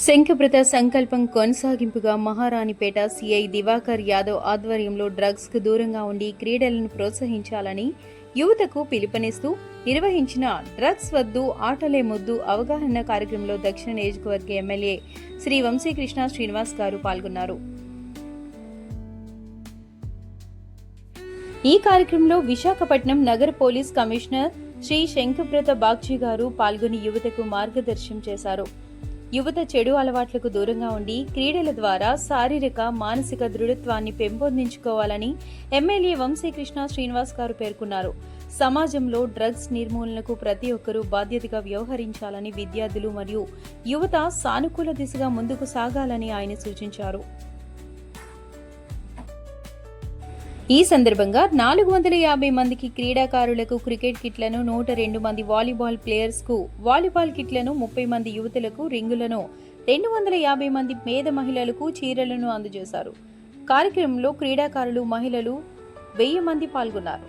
శంఖప్రత సంకల్పం కొనసాగింపుగా మహారాణిపేట సిఐ దివాకర్ యాదవ్ ఆధ్వర్యంలో డ్రగ్స్ కు దూరంగా ఉండి క్రీడలను ప్రోత్సహించాలని యువతకు పిలుపునిస్తూ నిర్వహించిన డ్రగ్స్ వద్దు ఆటలే ముద్దు అవగాహన కార్యక్రమంలో దక్షిణ నియోజకవర్గ ఎమ్మెల్యే శ్రీ వంశీకృష్ణ శ్రీనివాస్ గారు పాల్గొన్నారు. ఈ కార్యక్రమంలో విశాఖపట్నం నగర పోలీస్ కమిషనర్ శ్రీ శంఖప్రత బాగ్జీ గారు పాల్గొని యువతకు మార్గదర్శనం చేశారు. యువత చెడు అలవాట్లకు దూరంగా ఉండి క్రీడల ద్వారా శారీరక మానసిక దృఢత్వాన్ని పెంపొందించుకోవాలని ఎమ్మెల్యే వంశీకృష్ణ శ్రీనివాస్ గారు పేర్కొన్నారు. సమాజంలో డ్రగ్స్ నిర్మూలనకు ప్రతి ఒక్కరూ బాధ్యతగా వ్యవహరించాలని, విద్యార్థులు మరియు యువత సానుకూల దిశగా ముందుకు సాగాలని ఆయన సూచించారు. ఈ సందర్భంగా 450 మందికి క్రీడాకారులకు క్రికెట్ కిట్లను, 102 మంది వాలీబాల్ ప్లేయర్స్ కు వాలీబాల్ కిట్లను, 30 మంది యువతులకు రింగులను, 250 మంది పేద మహిళలకు చీరలను అందజేశారు. కార్యక్రమంలో క్రీడాకారులు, మహిళలు 1000 మంది పాల్గొన్నారు.